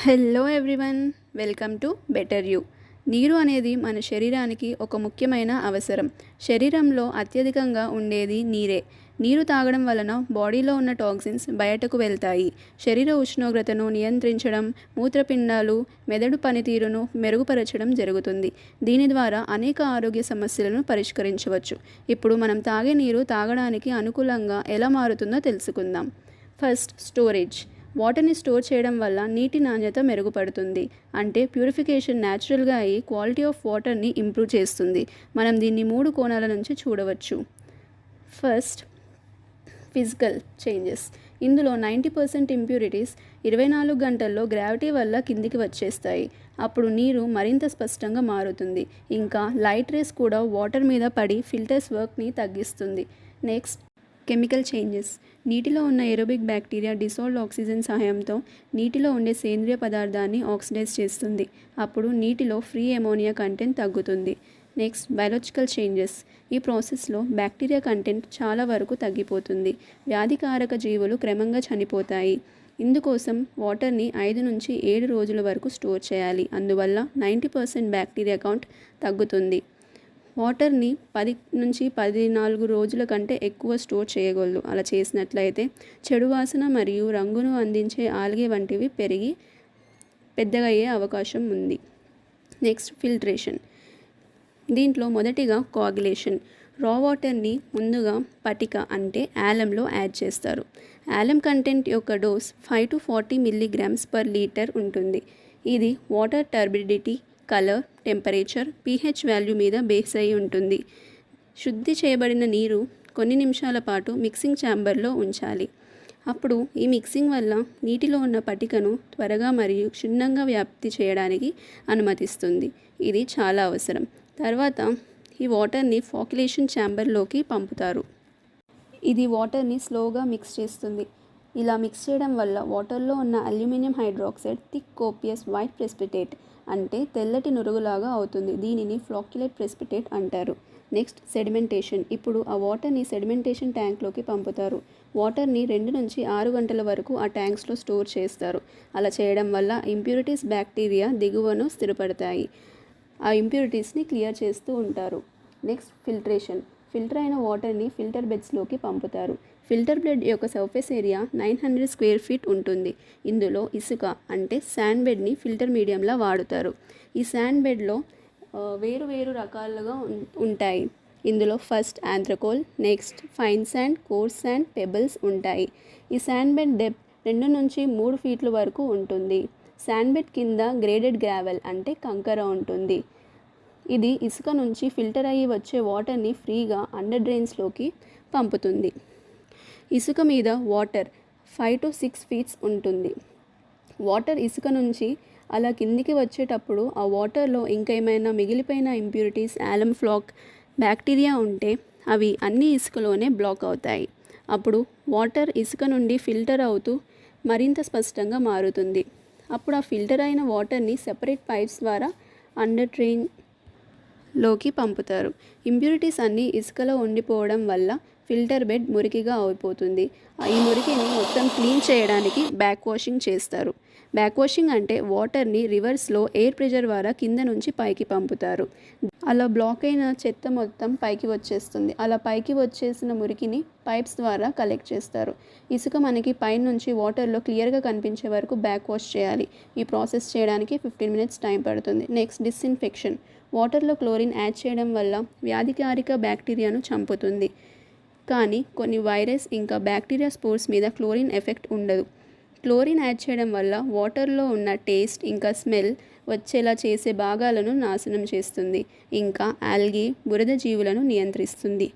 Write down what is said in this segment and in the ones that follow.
Hello everyone, welcome to better you. నీరు అనేది మన శరీరానికి ఒక ముఖ్యమైన అవసరం. శరీరంలో అత్యధికంగా ఉండేది నీరే. నీరు తాగడం వలన బాడీలో ఉన్న టాక్సిన్స్ బయటకు వెళ్తాయి. శరీర ఉష్ణోగ్రతను నియంత్రించడం, మూత్రపిండాలు, మెదడు పనితీరును మెరుగుపరచడం జరుగుతుంది. దీని ద్వారా అనేక ఆరోగ్య సమస్యలను పరిష్కరించవచ్చు. ఇప్పుడు మనం తాగే నీరు తాగడానికి అనుకూలంగా ఎలా మారుతుందో తెలుసుకుందాం. First, storage. వాటర్ని స్టోర్ చేయడం వల్ల నీటి నాణ్యత మెరుగుపడుతుంది. అంటే ప్యూరిఫికేషన్ న్యాచురల్గా అయ్యి క్వాలిటీ ఆఫ్ వాటర్ని ఇంప్రూవ్ చేస్తుంది. మనం దీన్ని 3 కోణాల నుంచి చూడవచ్చు. First, physical changes. ఇందులో 90% ఇంప్యూరిటీస్ 24 గంటల్లో గ్రావిటీ వల్ల కిందికి వచ్చేస్తాయి. అప్పుడు నీరు మరింత స్పష్టంగా మారుతుంది. ఇంకా లైట్ రేస్ కూడా వాటర్ మీద పడి ఫిల్టర్స్ వర్క్ని తగ్గిస్తుంది. Next, chemical changes. నీటిలో ఉన్న ఏరోబిక్ బ్యాక్టీరియా డిసాల్వ్డ్ ఆక్సిజన్ సహాయంతో నీటిలో ఉండే సేంద్రియ పదార్థాన్ని ఆక్సిడైజ్ చేస్తుంది. అప్పుడు నీటిలో ఫ్రీ అమోనియా కంటెంట్ తగ్గుతుంది. Next, biological changes. ఈ ప్రాసెస్లో బ్యాక్టీరియా కంటెంట్ చాలా వరకు తగ్గిపోతుంది. వ్యాధికారక జీవులు క్రమంగా చనిపోతాయి. ఇందుకోసం వాటర్ని 5 నుంచి 7 రోజుల వరకు స్టోర్ చేయాలి. అందువల్ల 90% బ్యాక్టీరియా కౌంట్ తగ్గుతుంది. వాటర్ని 10 నుంచి 14 రోజుల కంటే ఎక్కువ స్టోర్ చేయకూడదు. అలా చేసినట్లయితే చెడు వాసన మరియు రంగును అందించే ఆల్గే వంటివి పెరిగి పెద్దగా అయ్యే అవకాశం ఉంది. Next, filtration. దీంట్లో మొదటిగా కోయాగులేషన్. రా వాటర్ని ముందుగా పటిక అంటే యాలంలో యాడ్ చేస్తారు. యాలం కంటెంట్ యొక్క డోస్ 5 to 40 mg/లీటర్ ఉంటుంది. ఇది water turbidity, colour, temperature, pH value మీద బేస్ అయి ఉంటుంది. శుద్ధి చేయబడిన నీరు కొన్ని నిమిషాల పాటు మిక్సింగ్ ఛాంబర్లో ఉంచాలి. అప్పుడు ఈ మిక్సింగ్ వల్ల నీటిలో ఉన్న పటికను త్వరగా మరియు క్షుణ్ణంగా వ్యాప్తి చేయడానికి అనుమతిస్తుంది. ఇది చాలా అవసరం. తర్వాత ఈ వాటర్ని ఫాక్యులేషన్ ఛాంబర్లోకి పంపుతారు. ఇది వాటర్ని స్లోగా మిక్స్ చేస్తుంది. ఇలా మిక్స్ చేయడం వల్ల వాటర్లో ఉన్న aluminium hydroxide thick copious white precipitate అంటే తెల్లటి నురుగులాగా అవుతుంది. దీనిని ఫ్లాక్యులేట్ ప్రెసిపిటేట్ అంటారు. Next, sedimentation. ఇప్పుడు ఆ వాటర్ని సెడిమెంటేషన్ ట్యాంక్లోకి పంపుతారు. వాటర్ని 2 నుంచి 6 గంటల వరకు ఆ ట్యాంక్స్లో స్టోర్ చేస్తారు. అలా చేయడం వల్ల ఇంప్యూరిటీస్ బ్యాక్టీరియా దిగువను స్థిరపడతాయి. ఆ ఇంప్యూరిటీస్ని క్లియర్ చేస్తూ ఉంటారు. Next, filtration. ఫిల్టర్ అయిన వాటర్ని ఫిల్టర్ బెడ్స్లోకి పంపుతారు. ఫిల్టర్ బెడ్ యొక్క సర్ఫేస్ ఏరియా 900 స్క్వేర్ ఫీట్ ఉంటుంది. ఇందులో ఇసుక అంటే శాండ్ బెడ్ని ఫిల్టర్ మీడియంలా వాడుతారు. ఈ శాండ్ బెడ్లో వేరు రకాలుగా ఉంటాయి. ఇందులో ఫస్ట్ ఆంథ్రకోల్, next fine sand, coarse sand, pebbles ఉంటాయి. ఈ శాండ్ బెడ్ డెప్త్ 2 నుంచి 3 ఫీట్ల వరకు ఉంటుంది. శాండ్ బెడ్ కింద గ్రేడెడ్ గ్రావెల్ అంటే కంకర ఉంటుంది. ఇది ఇసుక నుంచి ఫిల్టర్ అయ్యి వచ్చే వాటర్ని ఫ్రీగా అండర్ డ్రైన్స్లోకి పంపుతుంది. ఇసుక మీద వాటర్ 5 to 6 ఫీట్స్ ఉంటుంది. వాటర్ ఇసుక నుంచి అలా కిందికి వచ్చేటప్పుడు ఆ వాటర్లో ఇంకేమైనా మిగిలిపోయిన ఇంప్యూరిటీస్, ఆలం ఫ్లాక్, బ్యాక్టీరియా ఉంటే అవి అన్ని ఇసుకలోనే బ్లాక్ అవుతాయి. అప్పుడు వాటర్ ఇసుక నుండి ఫిల్టర్ అవుతూ మరింత స్పష్టంగా మారుతుంది. అప్పుడు ఆ ఫిల్టర్ అయిన వాటర్ని సెపరేట్ పైప్స్ ద్వారా అండర్ డ్రైన్లోకి పంపుతారు. ఇంప్యూరిటీస్ అన్నీ ఇసుకలో ఉండిపోవడం వల్ల ఫిల్టర్ బెడ్ మురికిగా అయిపోతుంది. ఈ మురికిని మొత్తం క్లీన్ చేయడానికి బ్యాక్ వాషింగ్ చేస్తారు. బ్యాక్ వాషింగ్ అంటే వాటర్ని రివర్స్లో ఎయిర్ ప్రెషర్ ద్వారా కింద నుంచి పైకి పంపుతారు. అలా బ్లాక్ అయిన చెత్త మొత్తం పైకి వచ్చేస్తుంది. అలా పైకి వచ్చేసిన మురికిని పైప్స్ ద్వారా కలెక్ట్ చేస్తారు. ఇసుక మనకి పైనుంచి వాటర్లో క్లియర్గా కనిపించే వరకు బ్యాక్ వాష్ చేయాలి. ఈ ప్రాసెస్ చేయడానికి 15 మినిట్స్ టైం పడుతుంది. Next, disinfection. వాటర్లో క్లోరిన్ యాడ్ చేయడం వల్ల వ్యాధికారక బ్యాక్టీరియాను చంపుతుంది. కానీ కొన్ని వైరస్ ఇంకా బ్యాక్టీరియా స్పోర్స్ మీద క్లోరిన్ ఎఫెక్ట్ ఉండదు. క్లోరిన్ యాడ్ చేయడం వల్ల వాటర్లో ఉన్న టేస్ట్ ఇంకా స్మెల్ వచ్చేలా చేసే భాగాలను నాశనం చేస్తుంది. ఇంకా ఆల్గే, బురద జీవులను నియంత్రిస్తుంది.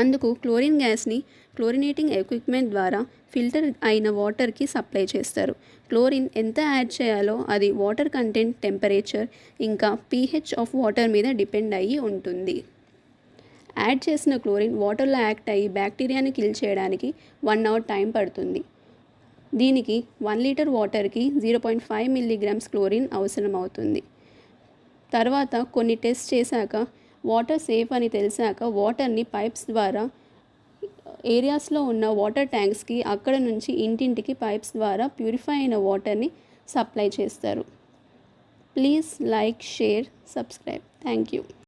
అందుకు క్లోరిన్ గ్యాస్ని క్లోరినేటింగ్ ఎక్విప్మెంట్ ద్వారా ఫిల్టర్ అయిన వాటర్కి సప్లై చేస్తారు. క్లోరిన్ ఎంత యాడ్ చేయాలో అది వాటర్ కంటెంట్, టెంపరేచర్ ఇంకా pH ఆఫ్ వాటర్ మీద డిపెండ్ అయ్యి ఉంటుంది. యాడ్ చేసిన క్లోరిన్ వాటర్లో యాక్ట్ అయ్యి బ్యాక్టీరియాని కిల్ చేయడానికి 1 అవర్ టైం పడుతుంది. దీనికి 1 లీటర్ వాటర్కి 0.5 mg క్లోరిన్ అవసరం అవుతుంది. తర్వాత కొన్ని టెస్ట్ చేశాక వాటర్ సేఫ్ అని తెలిసాక వాటర్ని పైప్స్ ద్వారా ఏరియాస్లో ఉన్న వాటర్ ట్యాంక్స్కి, అక్కడ నుంచి ఇంటింటికి పైప్స్ ద్వారా ప్యూరిఫై అయిన వాటర్ని సప్లై చేస్తారు. Please like, share, subscribe. Thank you.